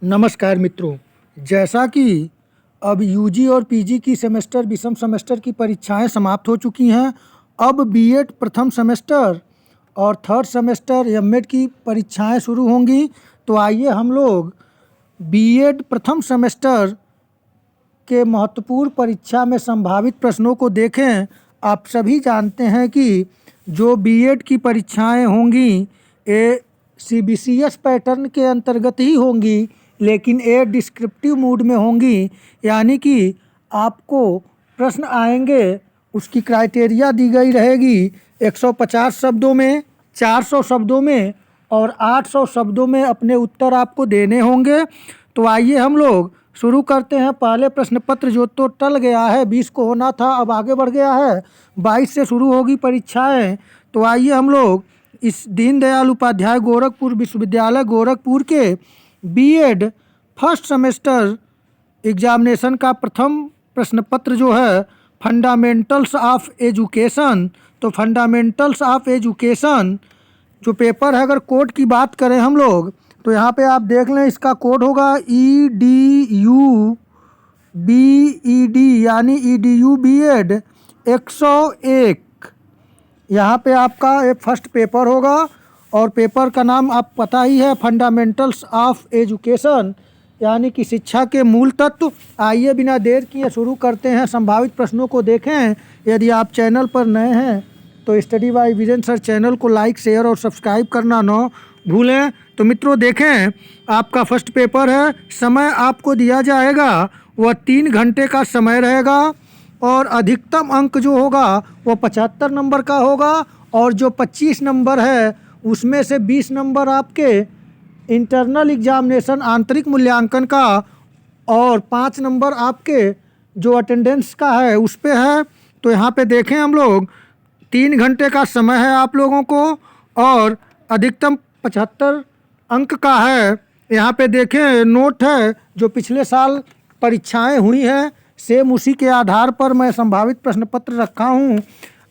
नमस्कार मित्रों। जैसा कि अब यूजी और पीजी की सेमेस्टर विषम सेमेस्टर की परीक्षाएं समाप्त हो चुकी हैं, अब बीएड प्रथम सेमेस्टर और थर्ड सेमेस्टर एमएड की परीक्षाएं शुरू होंगी। तो आइए हम लोग बीएड प्रथम सेमेस्टर के महत्वपूर्ण परीक्षा में संभावित प्रश्नों को देखें। आप सभी जानते हैं कि जो बीएड की परीक्षाएं होंगी ये सीबीसीएस पैटर्न के अंतर्गत ही होंगी, लेकिन ये डिस्क्रिप्टिव मूड में होंगी, यानी कि आपको प्रश्न आएंगे, उसकी क्राइटेरिया दी गई रहेगी 150 शब्दों में, 400 शब्दों में और 800 शब्दों में अपने उत्तर आपको देने होंगे। तो आइए हम लोग शुरू करते हैं। पहले प्रश्न पत्र जो तो टल गया है, 20 को होना था, अब आगे बढ़ गया है, 22 से शुरू होगी परीक्षाएं। तो आइए हम लोग इस दीनदयाल उपाध्याय गोरखपुर विश्वविद्यालय गोरखपुर के बीएड फर्स्ट सेमेस्टर एग्जामिनेशन का प्रथम प्रश्न पत्र जो है फंडामेंटल्स ऑफ एजुकेशन। तो फंडामेंटल्स ऑफ एजुकेशन जो पेपर है, अगर कोड की बात करें हम लोग तो यहाँ पे आप देख लें, इसका कोड होगा EDU-BED, यानी EDU-BED 101। यहाँ पे आपका एक फर्स्ट पेपर होगा और पेपर का नाम आप पता ही है, फंडामेंटल्स ऑफ एजुकेशन, यानी कि शिक्षा के मूल तत्व। आइए बिना देर किए शुरू करते हैं। संभावित प्रश्नों को देखें। यदि आप चैनल पर नए हैं तो study bye vision sir channel को लाइक, शेयर और सब्सक्राइब करना न भूलें। तो मित्रों देखें, आपका फर्स्ट पेपर है। समय आपको दिया जाएगा वह 3 घंटे का समय रहेगा और अधिकतम अंक जो होगा वो 75 नंबर का होगा और जो 25 नंबर है उसमें से 20 नंबर आपके इंटरनल एग्जामिनेशन आंतरिक मूल्यांकन का और 5 नंबर आपके जो अटेंडेंस का है उस पे है। तो यहाँ पे देखें हम लोग 3 घंटे का समय है आप लोगों को और अधिकतम 75 अंक का है। यहाँ पे देखें नोट है जो पिछले साल परीक्षाएं हुई हैं, सेम उसी के आधार पर मैं संभावित प्रश्न पत्र रखा हूँ।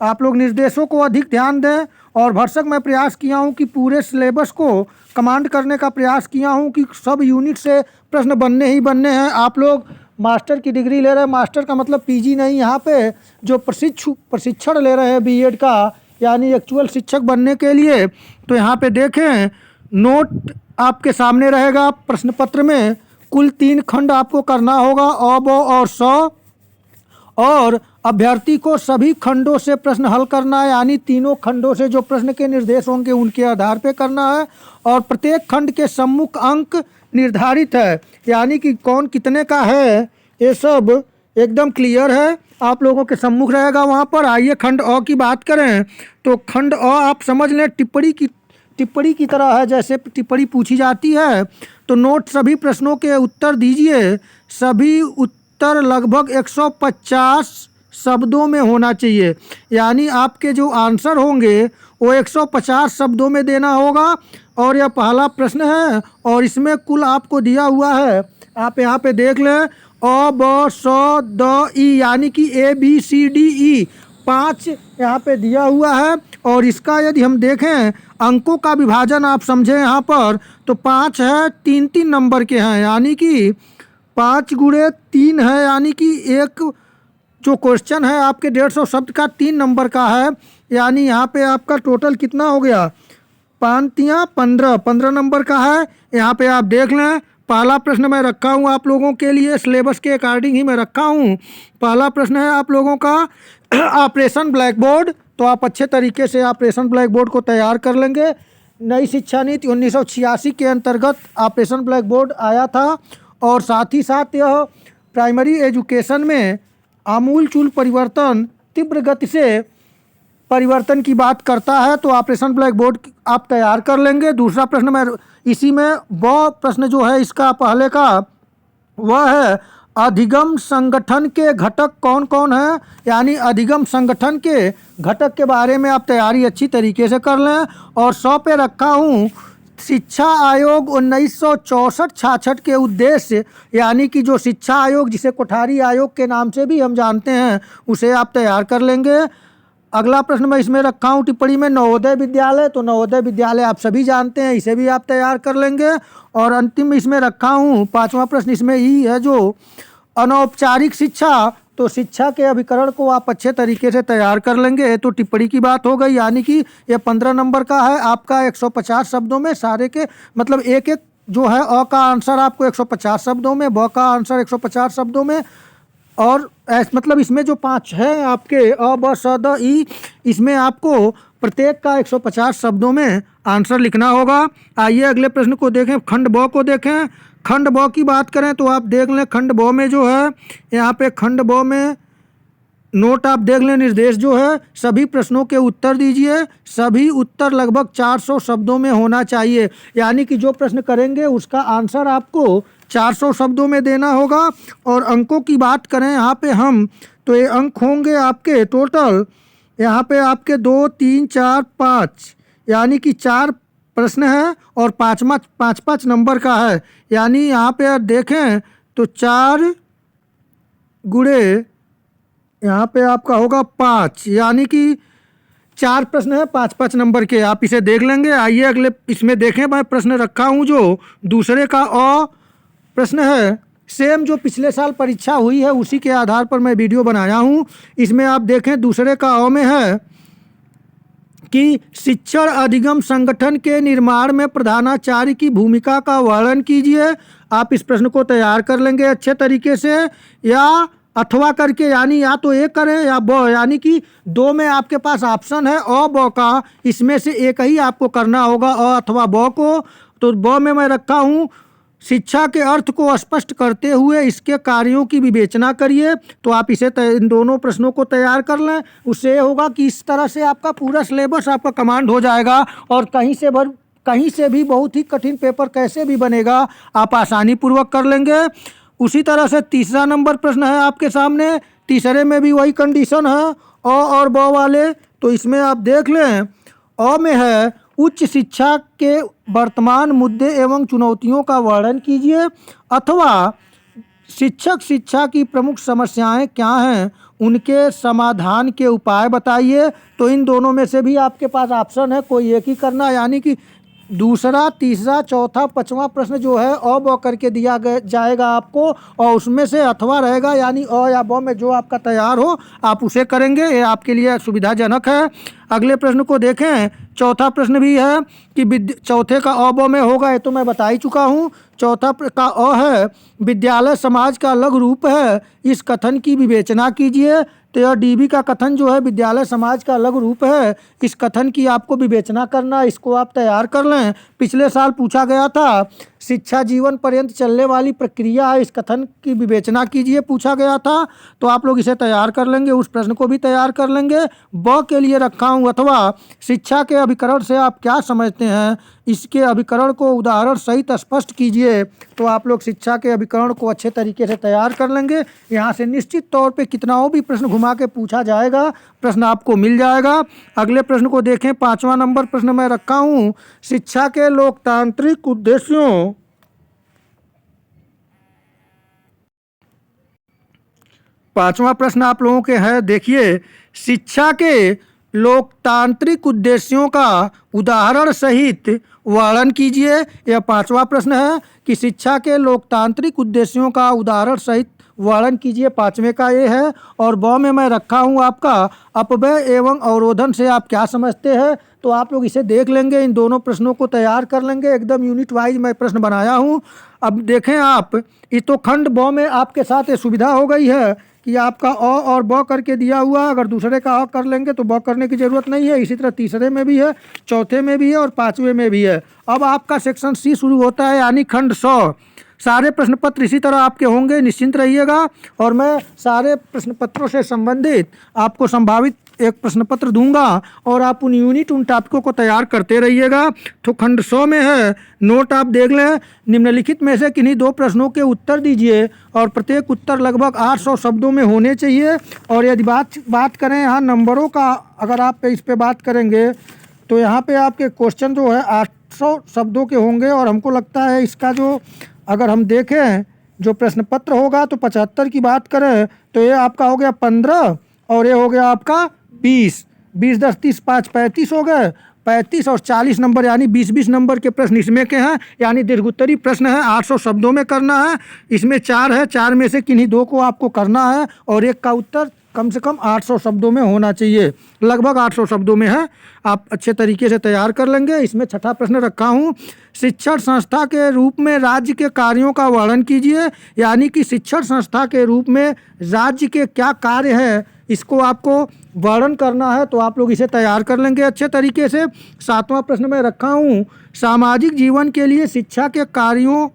आप लोग निर्देशों को अधिक ध्यान दें और भरसक मैं प्रयास किया हूँ कि पूरे सिलेबस को कमांड करने का प्रयास किया हूँ कि सब यूनिट से प्रश्न बनने ही बनने हैं। आप लोग मास्टर की डिग्री ले रहे हैं, मास्टर का मतलब पीजी नहीं, यहाँ पे जो प्रशिक्षण ले रहे हैं बीएड का, यानी एक्चुअल शिक्षक बनने के लिए। तो यहाँ पे देखें नोट आपके सामने रहेगा। प्रश्न पत्र में कुल 3 खंड आपको करना होगा, अ, ब और स, और अभ्यर्थी को सभी खंडों से प्रश्न हल करना है, यानी तीनों खंडों से जो प्रश्न के निर्देश होंगे उनके आधार पे करना है और प्रत्येक खंड के सम्मुख अंक निर्धारित है, यानी कि कौन कितने का है ये सब एकदम क्लियर है, आप लोगों के सम्मुख रहेगा वहाँ पर। आइए खंड अ की बात करें तो खंड अ आप समझ लें टिप्पणी की तरह है, जैसे टिप्पणी पूछी जाती है। तो नोट सभी प्रश्नों के उत्तर दीजिए। सभी उत्तर लगभग 150 शब्दों में होना चाहिए, यानी आपके जो आंसर होंगे वो 150 शब्दों में देना होगा। और यह पहला प्रश्न है और इसमें कुल आपको दिया हुआ है, आप यहाँ पे देख लें, अ ब स द ई, यानी कि ABCDE 5 यहाँ पे दिया हुआ है। और इसका यदि हम देखें अंकों का विभाजन आप समझें यहाँ पर तो 5 है, 3-3 नंबर के हैं, यानी कि 5 गुणे 3 है, यानी कि एक जो क्वेश्चन है आपके 150 शब्द का 3 नंबर का है, यानी यहाँ पे आपका टोटल कितना हो गया, 15 नंबर का है। यहाँ पे आप देख लें पहला प्रश्न मैं रखा हूँ आप लोगों के लिए, सिलेबस के अकॉर्डिंग ही मैं रखा हूँ। पहला प्रश्न है आप लोगों का ऑपरेशन ब्लैक बोर्ड। तो आप अच्छे तरीके से ऑपरेशन ब्लैक बोर्ड को तैयार कर लेंगे। नई शिक्षा नीति 1986 के अंतर्गत ऑपरेशन ब्लैक बोर्ड आया था और साथ ही साथ यह प्राइमरी एजुकेशन में आमूलचूल परिवर्तन, तीव्र गति से परिवर्तन की बात करता है। तो ऑपरेशन ब्लैक बोर्ड आप तैयार कर लेंगे। दूसरा प्रश्न मैं इसी में ब प्रश्न जो है इसका पहले का वह है अधिगम संगठन के घटक कौन कौन है, यानी अधिगम संगठन के घटक के बारे में आप तैयारी अच्छी तरीके से कर लें। और 100 पे रखा हूँ शिक्षा आयोग 1964-66 के उद्देश्य, यानी कि जो शिक्षा आयोग जिसे कोठारी आयोग के नाम से भी हम जानते हैं उसे आप तैयार कर लेंगे। अगला प्रश्न मैं इसमें रखा हूँ टिप्पणी में नवोदय विद्यालय। तो नवोदय विद्यालय आप सभी जानते हैं, इसे भी आप तैयार कर लेंगे। और अंतिम इसमें रखा हूँ 5वां प्रश्न इसमें ही है जो अनौपचारिक शिक्षा। तो शिक्षा के अभिकरण को आप अच्छे तरीके से तैयार कर लेंगे। तो टिप्पणी की बात हो गई, यानी कि ये 15 नंबर का है आपका 150 शब्दों में सारे के, मतलब एक एक जो है अ का आंसर आपको 150 शब्दों में, ब का आंसर 150 शब्दों में, और मतलब इसमें जो 5 है आपके अ ब स द ई, इसमें आपको प्रत्येक का 150 शब्दों में आंसर लिखना होगा। आइए अगले प्रश्न को देखें, खंड ब को देखें। खंड ब की बात करें तो आप देख लें, खंड ब में जो है यहाँ पे खंड ब में नोट आप देख लें, निर्देश जो है सभी प्रश्नों के उत्तर दीजिए। सभी उत्तर लगभग 400 शब्दों में होना चाहिए, यानी कि जो प्रश्न करेंगे उसका आंसर आपको 400 शब्दों में देना होगा। और अंकों की बात करें यहाँ पे हम, तो ये अंक होंगे आपके टोटल यहाँ पे आपके 2, 3, 4, 5, यानी कि 4 प्रश्न है और 5 नंबर का है। यानी यहाँ पे आप देखें तो 4 गुणे यहाँ पे आपका होगा 5, यानी कि 4 प्रश्न है 5 नंबर के, आप इसे देख लेंगे। आइए अगले इसमें देखें, मैं प्रश्न रखा हूँ जो दूसरे का अ प्रश्न है। सेम जो पिछले साल परीक्षा हुई है उसी के आधार पर मैं वीडियो बनाया हूँ। इसमें आप देखें दूसरे का अ में है कि शिक्षण अधिगम संगठन के निर्माण में प्रधानाचार्य की भूमिका का वर्णन कीजिए। आप इस प्रश्न को तैयार कर लेंगे अच्छे तरीके से, या अथवा करके, यानी या तो एक करें या ब, यानी कि 2 में आपके पास ऑप्शन है अ ब का, इसमें से एक ही आपको करना होगा, अ अथवा ब को। तो ब में मैं रखा हूँ शिक्षा के अर्थ को स्पष्ट करते हुए इसके कार्यों की विवेचना करिए। तो आप इसे इन दोनों प्रश्नों को तैयार कर लें, उससे ये होगा कि इस तरह से आपका पूरा सिलेबस आपका कमांड हो जाएगा और कहीं से भी बहुत ही कठिन पेपर कैसे भी बनेगा आप आसानी पूर्वक कर लेंगे। उसी तरह से तीसरा नंबर प्रश्न है आपके सामने। तीसरे में भी वही कंडीशन है अ और ब वाले। तो इसमें आप देख लें, अ में है उच्च शिक्षा के वर्तमान मुद्दे एवं चुनौतियों का वर्णन कीजिए, अथवा शिक्षक शिक्षा की प्रमुख समस्याएं क्या हैं उनके समाधान के उपाय बताइए। तो इन दोनों में से भी आपके पास ऑप्शन है, कोई एक ही करना, यानी कि दूसरा, तीसरा, चौथा, 5वां प्रश्न जो है अ ब करके दिया जाएगा आपको, और उसमें से अथवा रहेगा, यानी अ या ब में जो आपका तैयार हो आप उसे करेंगे। ये आपके लिए सुविधाजनक है। अगले प्रश्न को देखें, चौथा प्रश्न भी है कि चौथे का अ ब में होगा, ये तो मैं बता ही चुका हूँ। चौथा का अ है विद्यालय समाज का लघु रूप है, इस कथन की विवेचना कीजिए। तो यह डीबी का कथन जो है विद्यालय समाज का लघु रूप है, इस कथन की आपको विवेचना करना, इसको आप तैयार कर लें। पिछले साल पूछा गया था शिक्षा जीवन पर्यंत चलने वाली प्रक्रिया है, इस कथन की विवेचना कीजिए, पूछा गया था। तो आप लोग इसे तैयार कर लेंगे, उस प्रश्न को भी तैयार कर लेंगे। ब के लिए रखा हूँ अथवा शिक्षा के अभिकरण से आप क्या समझते हैं, इसके अभिकरण को उदाहरण सहित स्पष्ट कीजिए। तो आप लोग शिक्षा के अभिकरण को अच्छे तरीके से तैयार कर लेंगे। यहाँ से निश्चित तौर पे कितनाओं भी प्रश्न घुमा के पूछा जाएगा, प्रश्न आपको मिल जाएगा। अगले प्रश्न को देखें, 5वां नंबर प्रश्न मैं रखा हूँ शिक्षा के लोकतांत्रिक उद्देश्यों। 5वां प्रश्न आप लोगों के है, देखिए, शिक्षा के लोकतांत्रिक उद्देश्यों का उदाहरण सहित वर्णन कीजिए। यह 5वां प्रश्न है कि शिक्षा के लोकतांत्रिक उद्देश्यों का उदाहरण सहित वर्णन कीजिए, 5वें का ये है। और ब में मैं रखा हूँ आपका अपव्यय एवं अवरोधन से आप क्या समझते हैं। तो आप लोग इसे देख लेंगे, इन दोनों प्रश्नों को तैयार कर लेंगे, एकदम यूनिट वाइज मैं प्रश्न बनाया हूँ। अब देखें आप, ये तो खंड ब में आपके साथ ये सुविधा हो गई है कि आपका अ और ब करके दिया हुआ, अगर दूसरे का अ कर लेंगे तो ब करने की ज़रूरत नहीं है। इसी तरह तीसरे में भी है, चौथे में भी है और 5वें में भी है। अब आपका सेक्शन सी शुरू होता है, यानी खंड 100। सारे प्रश्न पत्र इसी तरह आपके होंगे, निश्चिंत रहिएगा। और मैं सारे प्रश्न पत्रों से संबंधित आपको संभावित एक प्रश्न पत्र दूंगा और आप उन टॉपिकों को तैयार करते रहिएगा। तो खंड 100 में है, नोट आप देख लें, निम्नलिखित में से किन्हीं 2 प्रश्नों के उत्तर दीजिए और प्रत्येक उत्तर लगभग 800 शब्दों में होने चाहिए। और यदि बात करें यहाँ नंबरों का, अगर आप इस पे बात करेंगे तो यहाँ पे आपके क्वेश्चन जो है 800 शब्दों के होंगे। और हमको लगता है इसका जो, अगर हम देखें जो प्रश्न पत्र होगा तो 75 की बात करें तो ये आपका हो गया 15 और ये हो गया आपका 20। 20 10 30 5 35 हो गए। 35 और 40 नंबर यानी 20-20 नंबर के प्रश्न इसमें के हैं, यानी दीर्घोत्तरी प्रश्न है। 800 शब्दों में करना है। इसमें 4 है, 4 में से किन्हीं 2 को आपको करना है और एक का उत्तर कम से कम 800 शब्दों में होना चाहिए। लगभग 800 शब्दों में है, आप अच्छे तरीके से तैयार कर लेंगे। इसमें छठा प्रश्न रखा हूँ, शिक्षण संस्था के रूप में राज्य के कार्यों का वर्णन कीजिए। यानी कि शिक्षण संस्था के रूप में राज्य के क्या कार्य है, इसको आपको वर्णन करना है, तो आप लोग इसे तैयार कर लेंगे अच्छे तरीके से। सातवां प्रश्न मैं रखा हूँ, सामाजिक जीवन के लिए शिक्षा के कार्यों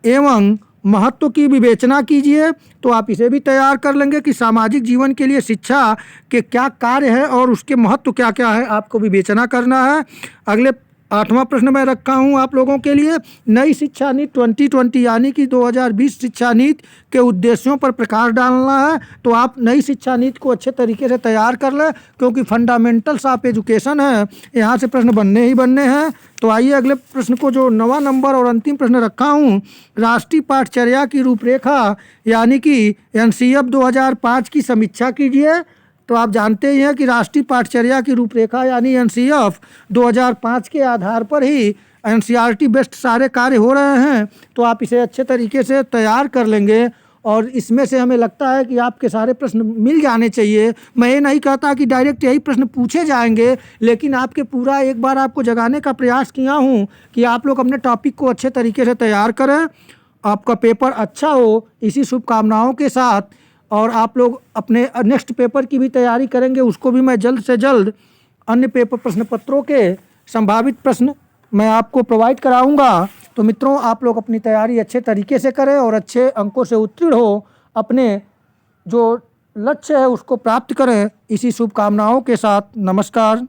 एवं महत्व की विवेचना कीजिए। तो आप इसे भी तैयार कर लेंगे कि सामाजिक जीवन के लिए शिक्षा के क्या कार्य है और उसके महत्व क्या क्या है, आपको विवेचना करना है। अगले 8वां प्रश्न मैं रखा हूँ आप लोगों के लिए, नई शिक्षा नीति 2020 यानी कि 2020 शिक्षा नीति के उद्देश्यों पर प्रकाश डालना है। तो आप नई शिक्षा नीति को अच्छे तरीके से तैयार कर लें, क्योंकि फंडामेंटल्स ऑफ एजुकेशन है, यहाँ से प्रश्न बनने ही बनने हैं। तो आइए अगले प्रश्न को, जो 9वां नंबर और अंतिम प्रश्न रखा हूँ, राष्ट्रीय पाठचर्या की रूपरेखा यानी कि NCF 2005 की समीक्षा कीजिए। तो आप जानते ही हैं कि राष्ट्रीय पाठचर्या की रूपरेखा यानी NCF 2005 के आधार पर ही NCERT बेस्ड सारे कार्य हो रहे हैं। तो आप इसे अच्छे तरीके से तैयार कर लेंगे और इसमें से हमें लगता है कि आपके सारे प्रश्न मिल जाने चाहिए। मैं ये नहीं कहता कि डायरेक्ट यही प्रश्न पूछे जाएंगे, लेकिन आपके पूरा एक बार आपको जगाने का प्रयास किया हूँ कि आप लोग अपने टॉपिक को अच्छे तरीके से तैयार करें, आपका पेपर अच्छा हो, इसी शुभकामनाओं के साथ। और आप लोग अपने नेक्स्ट पेपर की भी तैयारी करेंगे, उसको भी मैं जल्द से जल्द अन्य पेपर प्रश्न पत्रों के संभावित प्रश्न मैं आपको प्रोवाइड कराऊंगा। तो मित्रों, आप लोग अपनी तैयारी अच्छे तरीके से करें और अच्छे अंकों से उत्तीर्ण हो, अपने जो लक्ष्य है उसको प्राप्त करें। इसी शुभकामनाओं के साथ नमस्कार।